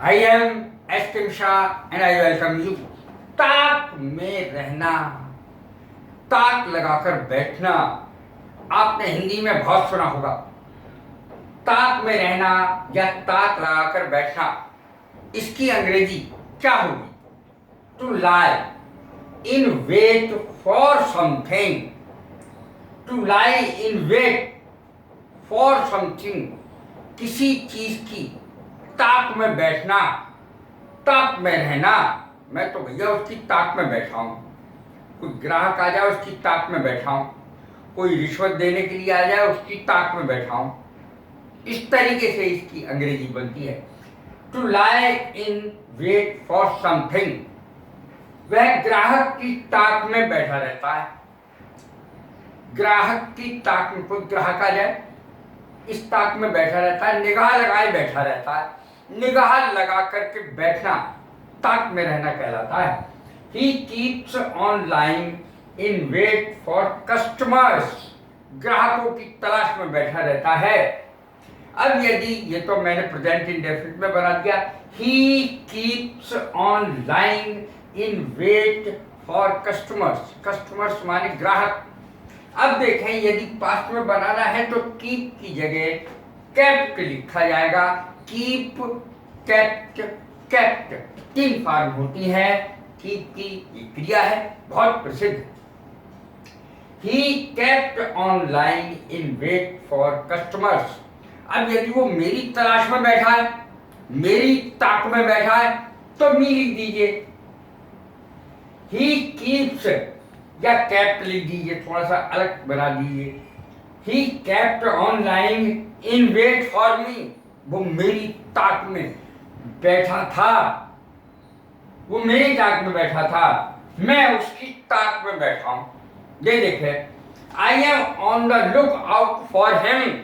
I am S. Shah and I welcome you. ताक में रहना, ताक लगाकर बैठना, आपने हिंदी में बहुत सुना होगा। ताक में रहना या ताक लगाकर बैठना, इसकी अंग्रेजी क्या होगी? To lie in wait for something, to lie in wait for something, किसी चीज की ताक में बैठना, ताक में रहना। मैं तो भैया उसकी ताक में बैठा हूं। कोई ग्राहक आ जाए उसकी ताक में बैठा हूं, कोई रिश्वत देने के लिए आ जाए उसकी ताक में बैठा हूं। इस तरीके से इसकी अंग्रेजी बनती है, to lie in wait for something. वह ग्राहक की ताक में बैठा रहता है। ग्राहक की ताक में, कोई ग्राहक आ जाए इस ताक में बैठा रहता है, निगाह लगाए बैठा रहता है। निगाह लगा करके बैठना ताक में रहना कहलाता है। He keeps on lying in wait for customers, ग्राहकों की तलाश में बैठा रहता है। अब यदि, ये तो मैंने प्रेजेंट इंडेफिनिट में बना दिया, he keeps on lying in wait for customers, customers माने ग्राहक। अब देखें, यदि पास्ट में बनाना है तो कीप की जगह केप्ट लिखा जाएगा। कीप, केप्ट, केप्ट, तीन फॉर्म होती है। कीप की ये क्रिया है, बहुत प्रसिद्ध। He kept on lying in wait for customers. अब यदि वो मेरी तलाश में बैठा है, मेरी ताक में बैठा है, तो मी लिख दीजिए। ही कीप्स या केप्ट लिख दीजिए, थोड़ा सा अलग बना दीजिए। He kept on lying in wait for me, वो मेरी ताक में बैठा था, वो मेरी ताक में बैठा था, मैं उसकी ताक में बैठा हूं। ये देखे, आई am on the look out for him,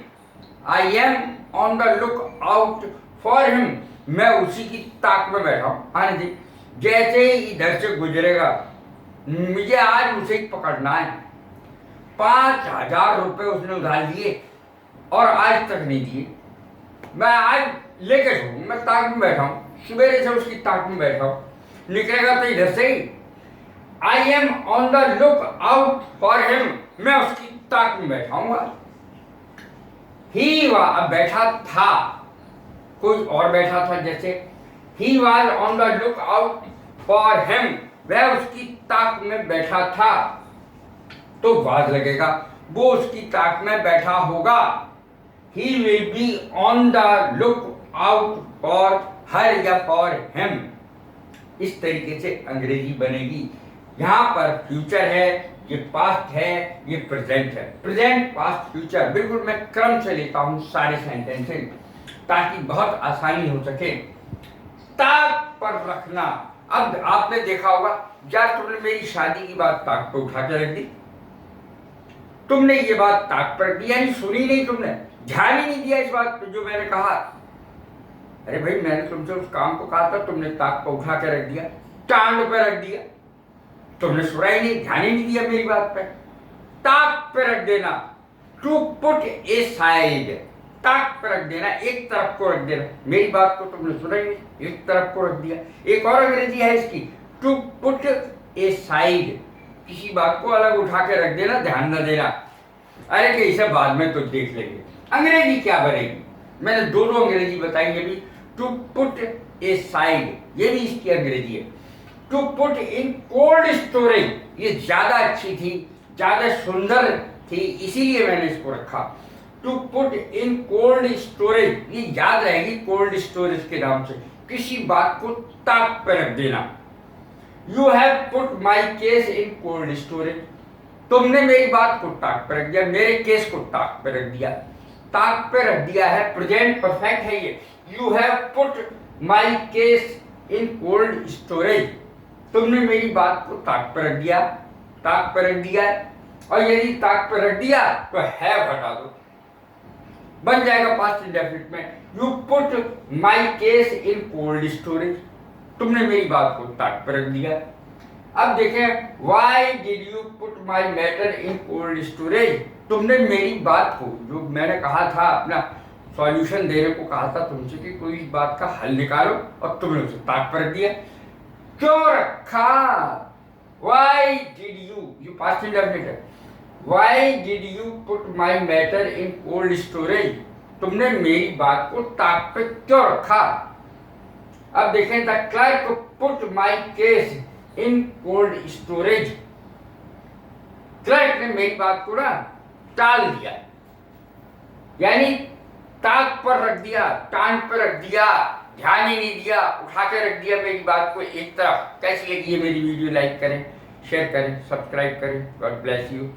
I am on the look out for him, मैं उसी की ताक में बैठा हूं। आने जी, जैसे ही इधर से गुजरेगा, मुझे आज उसे पकड़ना है। 5,000 रुपए उसने उधार लिए और आज तक नहीं दिए। मैं आज लेके छोड़ू, मैं ताक में बैठा हूँ, सवेरे से उसकी ताक में बैठा हूँ। निकलेगा तो इधर से ही। I am on the look out for him, मैं उसकी ताक में बैठा हूँ आज। ही वह बैठा था, कोई और बैठा था, जैसे he was on the look out for him, वह उसकी ताक में बैठा था, तो वाज लगेगा, वो उसकी ताक में बैठा होगा। He will be on the look out for her या for him। इस तरीके से अंग्रेजी बनेगी। यहाँ पर फ्यूचर है, ये पास्ट है, ये प्रेजेंट है। प्रेजेंट, पास्ट, फ्यूचर, बिल्कुल मैं क्रम से लेता हूँ सारे सेंटेंसेस, ताकि बहुत आसानी हो सके। ताक पर रखना। अब आपने देखा होगा, यार तुमने मेरी शादी की बात ताक पर उठा के रख दी, तुमने ये बात ताक पर रख दी, यानी सुनी नहीं, तुमने ध्यान ही नहीं दिया इस बात पे जो मैंने कहा। अरे भाई, मैंने तुमसे उस काम को कहा था, तुमने ताक पर उठा के रख दिया, टांग पे रख दिया, तुमने सुना ही नहीं, ध्यान ही नहीं दिया मेरी बात पे। ताक पे रख देना, टू पुट ए साइड, ताक पे रख देना, एक तरफ को रख देना। मेरी बात को तुमने सुना ही नहीं, एक तरफ को रख दिया। एक और अंग्रेजी है इसकी, टू पुट ए साइड, किसी बात को अलग उठा के रख देना, ध्यान न देना। अरे कि इसे बाद में तो देख लेंगे। अंग्रेजी क्या बनेगी? मैंने दोनों अंग्रेजी बताई, ये भी टू पुट ए साइड, ये भी इसकी अंग्रेजी है। To put in cold storage, ये ज्यादा अच्छी थी, ज्यादा सुंदर थी, इसीलिए मैंने इसको रखा। To put in cold storage, ये याद रहेगी कोल्ड स्टोरेज के नाम से, किसी बात को ताक पर रख देना। You have put my case in cold storage, तुमने मेरी बात को ताक पर रख दिया, मेरे केस को ताक पर रख दिया। ताक पे रख दिया है, प्रेजेंट परफेक्ट है ये। You have put my case in cold storage, तुमने मेरी बात को ताक पर रख दिया, ताक पर रख दिया है। और यदि ताक पर रख दिया तो हैव हटा दो, बन जाएगा पास्ट इंडेफिनिट में। You put my case in cold storage, तुमने मेरी बात को ताक पर रख दिया। अब देखें, Y did you put my matter in cold storage, तुमने मेरी बात को, जो मैंने कहा था अपना सॉल्यूशन देने को कहा था तुमसे कि कोई इस बात का हल निकालो, और तुमने उसे ताक पर दिया। क्यों रखा? Why did you past indefinite है, why did you put my matter in cold storage? तुमने मेरी बात को ताक पे क्यों रखा? अब देखें, the clerk put my case in cold storage. Clerk ने मेरी बात को ना टाल दिया, यानी ताक पर रख दिया, टांग पर रख दिया, ध्यान ही नहीं दिया, उठा के रख दिया मेरी बात को एक तरफ। कैसी लगी है मेरी वीडियो? लाइक करें, शेयर करें, सब्सक्राइब करें। God bless you.